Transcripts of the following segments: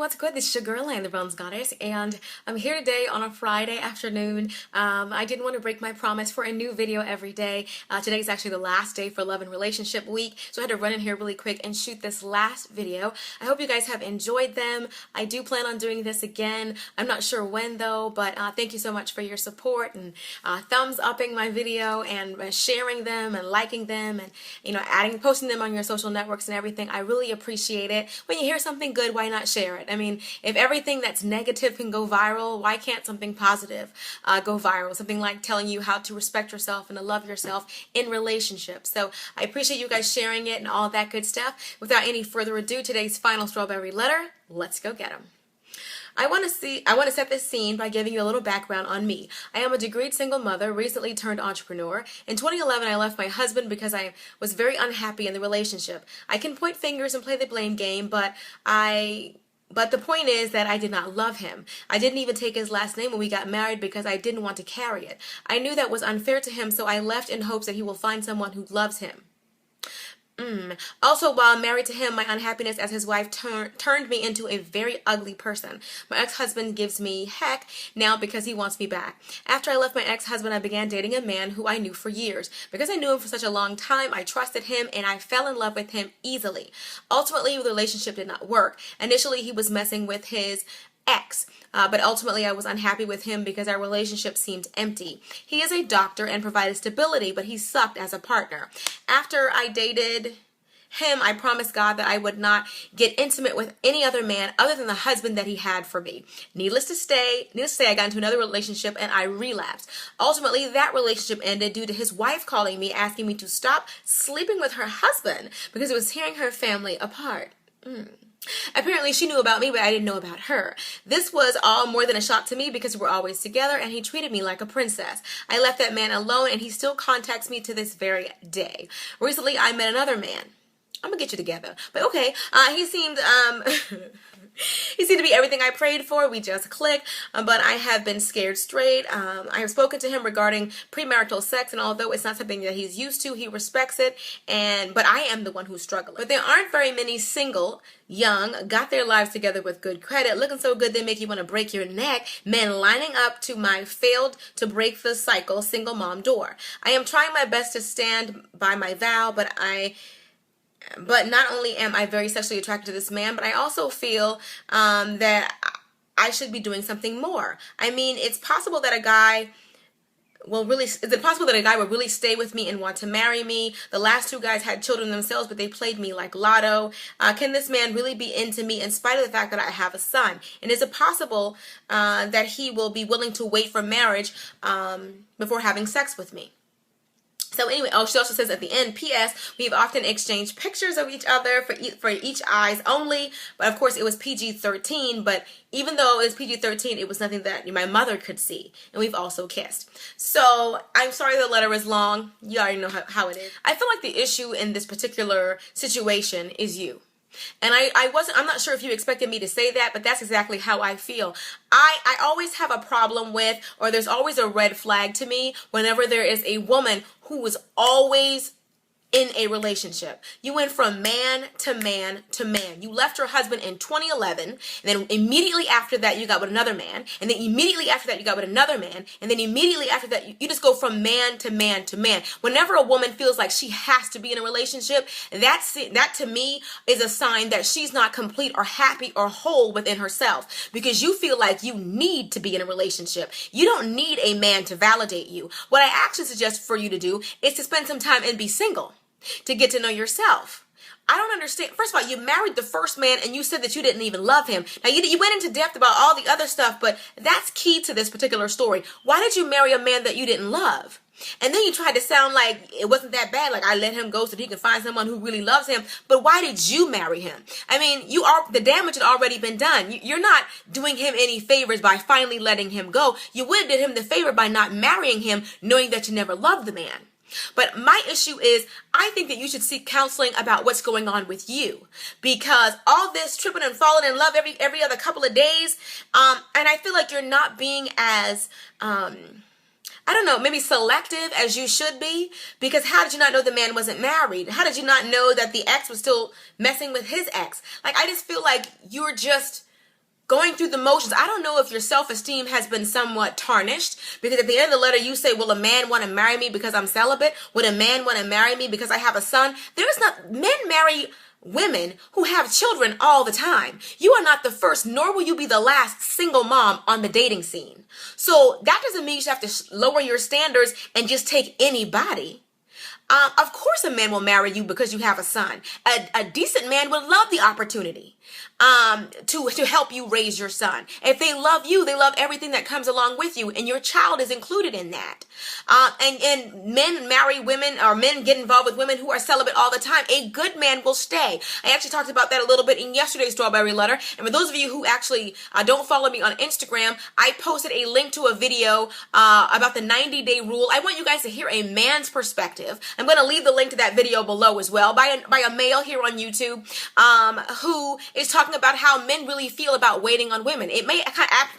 what's good? This is your girl, Anne, the Bronze Goddess, and I'm here today on a Friday afternoon. I didn't want to break my promise for a new video every day. Today is actually the last day for Love and Relationship Week, so I had to run in here really quick and shoot this last video. I hope you guys have enjoyed them. I do plan on doing this again. I'm not sure when though, but thank you so much for your support and thumbs upping my video and sharing them and liking them and posting them on your social networks and everything. I really appreciate it. When you hear something good, why not share it? I mean, if everything that's negative can go viral, why can't something positive go viral? Something like telling you how to respect yourself and to love yourself in relationships. So I appreciate you guys sharing it and all that good stuff. Without any further ado, today's final strawberry letter. Let's go get them. I want to set this scene by giving you a little background on me. I am a degreed single mother, recently turned entrepreneur. In 2011, I left my husband because I was very unhappy in the relationship. I can point fingers and play the blame game, but the point is that I did not love him. I didn't even take his last name when we got married because I didn't want to carry it. I knew that was unfair to him, so I left in hopes that he will find someone who loves him. Also, while married to him, my unhappiness as his wife turned me into a very ugly person. My ex-husband gives me heck now because he wants me back. After I left my ex-husband, I began dating a man who I knew for years. Because I knew him for such a long time, I trusted him and I fell in love with him easily. Ultimately, the relationship did not work. Initially, he was messing with his ex, but ultimately I was unhappy with him because our relationship seemed empty. He is a doctor and provided stability, but he sucked as a partner. After I dated him, I promised God that I would not get intimate with any other man other than the husband that he had for me. Needless to say, I got into another relationship and I relapsed. Ultimately, that relationship ended due to his wife calling me, asking me to stop sleeping with her husband because it was tearing her family apart. Apparently, she knew about me, but I didn't know about her. This was all more than a shock to me because we're always together and he treated me like a princess. I left that man alone and he still contacts me to this very day. Recently, I met another man. I'm gonna get you together. But okay, he seemed he seemed to be everything I prayed for. We just clicked, but I have been scared straight. I have spoken to him regarding premarital sex, and although it's not something that he's used to, he respects it, but I am the one who's struggling. But there aren't very many single, young, got their lives together with good credit, looking so good they make you want to break your neck, men lining up to my failed to break the cycle single mom door. I am trying my best to stand by my vow, but not only am I very sexually attracted to this man, but I also feel that I should be doing something more. I mean, it's possible that a guy will really stay with me and want to marry me? The last two guys had children themselves, but they played me like lotto. Can this man really be into me in spite of the fact that I have a son? And is it possible that he will be willing to wait for marriage before having sex with me? So anyway, she also says at the end, P.S. we've often exchanged pictures of each other for each eyes only, but of course it was PG-13, but even though it was PG-13, it was nothing that my mother could see, and we've also kissed. So I'm sorry the letter is long. You already know how it is. I feel like the issue in this particular situation is you. And I'm not sure if you expected me to say that, but that's exactly how I feel. I always have a problem with, or there's always a red flag to me whenever there is a woman who is always in a relationship. You went from man to man to man. You left your husband in 2011, and then immediately after that you got with another man, and then immediately after that you got with another man, and then immediately after that you just go from man to man to man. Whenever a woman feels like she has to be in a relationship, that to me is a sign that she's not complete or happy or whole within herself, because you feel like you need to be in a relationship. You don't need a man to validate you. What I actually suggest for you to do is to spend some time and be single, to get to know yourself. I don't understand. First of all, you married the first man and you said that you didn't even love him. Now, you went into depth about all the other stuff, but that's key to this particular story. Why did you marry a man that you didn't love? And then you tried to sound like it wasn't that bad, like I let him go so that he can find someone who really loves him. But why did you marry him? I mean, the damage had already been done. You're not doing him any favors by finally letting him go. You would have did him the favor by not marrying him, knowing that you never loved the man. But my issue is, I think that you should seek counseling about what's going on with you, because all this tripping and falling in love every other couple of days, and I feel like you're not being as I don't know, maybe selective as you should be, because how did you not know the man wasn't married? How did you not know that the ex was still messing with his ex? Like, I just feel like you're just going through the motions. I don't know if your self-esteem has been somewhat tarnished, because at the end of the letter you say, will a man want to marry me because I'm celibate? Would a man want to marry me because I have a son? Men marry women who have children all the time. You are not the first, nor will you be the last single mom on the dating scene. So that doesn't mean you have to lower your standards and just take anybody. Of course a man will marry you because you have a son. A decent man would love the opportunity to help you raise your son. If they love you, they love everything that comes along with you, and your child is included in that. And men marry women, or men get involved with women who are celibate all the time. A good man will stay. I actually talked about that a little bit in yesterday's Strawberry Letter. And for those of you who actually don't follow me on Instagram, I posted a link to a video about the 90-day rule. I want you guys to hear a man's perspective. I'm going to leave the link to that video below as well, by a male here on YouTube who is talking about how men really feel about waiting on women. It may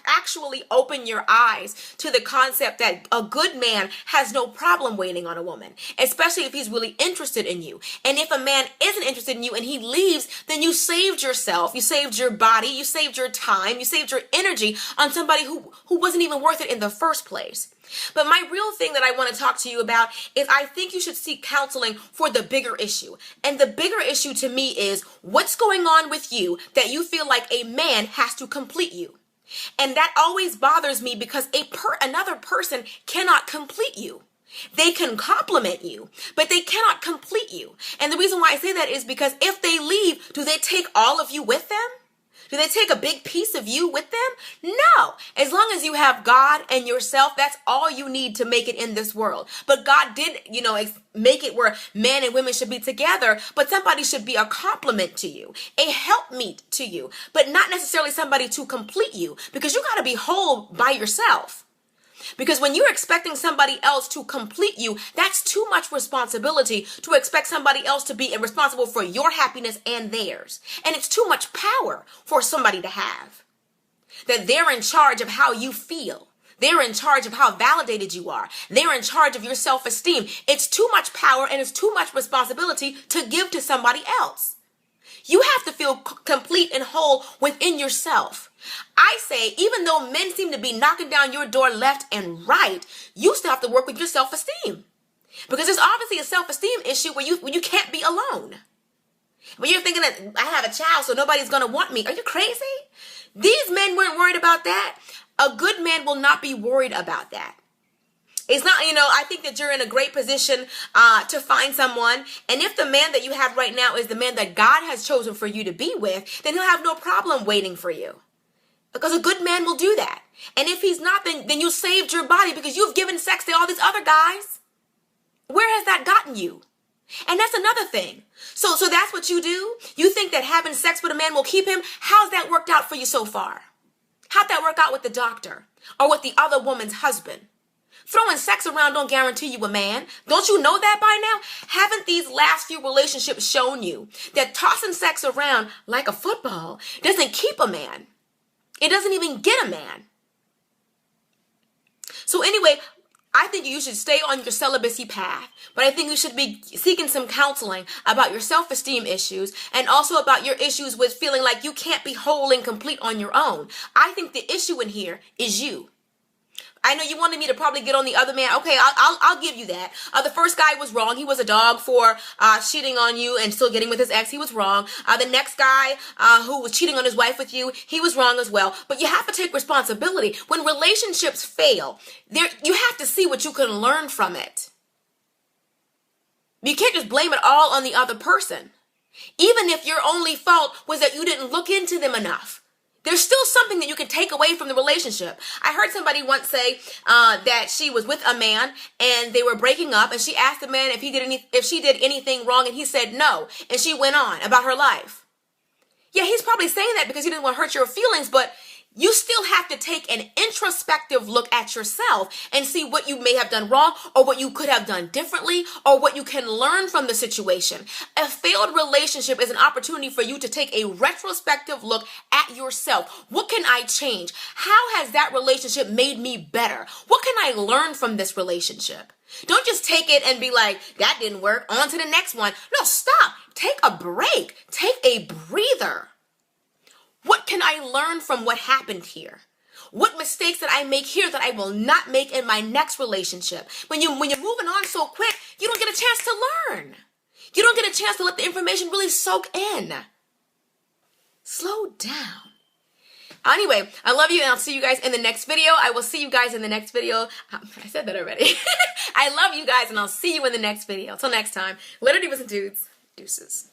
actually open your eyes to the concept that a good man has no problem waiting on a woman, especially if he's really interested in you. And if a man isn't interested in you and he leaves, then you saved yourself, you saved your body, you saved your time, you saved your energy on somebody who wasn't even worth it in the first place. But my real thing that I want to talk to you about is I think you should seek counseling for the bigger issue. And the bigger issue to me is what's going on with you that you feel like a man has to complete you. And that always bothers me, because another person cannot complete you. They can compliment you, but they cannot complete you. And the reason why I say that is because if they leave, do they take all of you with them? Do they take a big piece of you with them? No. As long as you have God and yourself, that's all you need to make it in this world. But God did, make it where men and women should be together, but somebody should be a complement to you, a helpmeet to you, but not necessarily somebody to complete you, because you got to be whole by yourself. Because when you're expecting somebody else to complete you, that's too much responsibility to expect somebody else to be responsible for your happiness and theirs. And it's too much power for somebody to have. That they're in charge of how you feel. They're in charge of how validated you are. They're in charge of your self-esteem. It's too much power and it's too much responsibility to give to somebody else. You have to feel complete and whole within yourself. I say, even though men seem to be knocking down your door left and right, you still have to work with your self-esteem. Because there's obviously a self-esteem issue where you can't be alone. When you're thinking that I have a child, so nobody's going to want me. Are you crazy? These men weren't worried about that. A good man will not be worried about that. It's not, I think that you're in a great position to find someone. And if the man that you have right now is the man that God has chosen for you to be with, then he'll have no problem waiting for you. Because a good man will do that. And if he's not, then you saved your body, because you've given sex to all these other guys. Where has that gotten you? And that's another thing. So that's what you do? You think that having sex with a man will keep him? How's that worked out for you so far? How'd that work out with the doctor or with the other woman's husband? Throwing sex around don't guarantee you a man. Don't you know that by now? Haven't these last few relationships shown you that tossing sex around like a football doesn't keep a man? It doesn't even get a man. So anyway, I think you should stay on your celibacy path, but I think you should be seeking some counseling about your self-esteem issues and also about your issues with feeling like you can't be whole and complete on your own. I think the issue in here is you. I know you wanted me to probably get on the other man. Okay, I'll give you that. The first guy was wrong. He was a dog for cheating on you and still getting with his ex. He was wrong. The next guy who was cheating on his wife with you, he was wrong as well. But you have to take responsibility. When relationships fail, you have to see what you can learn from it. You can't just blame it all on the other person. Even if your only fault was that you didn't look into them enough. There's still something that you can take away from the relationship. I heard somebody once say that she was with a man and they were breaking up, and she asked the man if she did anything wrong, and he said no, and she went on about her life. Yeah, he's probably saying that because he didn't want to hurt your feelings, but you still have to take an introspective look at yourself and see what you may have done wrong or what you could have done differently or what you can learn from the situation. A failed relationship is an opportunity for you to take a retrospective look at yourself. What can I change? How has that relationship made me better? What can I learn from this relationship? Don't just take it and be like, that didn't work, on to the next one. No, stop. Take a break. Take a breather. What can I learn from what happened here? What mistakes did I make here that I will not make in my next relationship? When you're moving on so quick, you don't get a chance to learn. You don't get a chance to let the information really soak in. Slow down. Anyway, I love you, and I'll see you guys in the next video. I will see you guys in the next video. I said that already. I love you guys, and I'll see you in the next video. Until next time, later, divas and dudes. Deuces.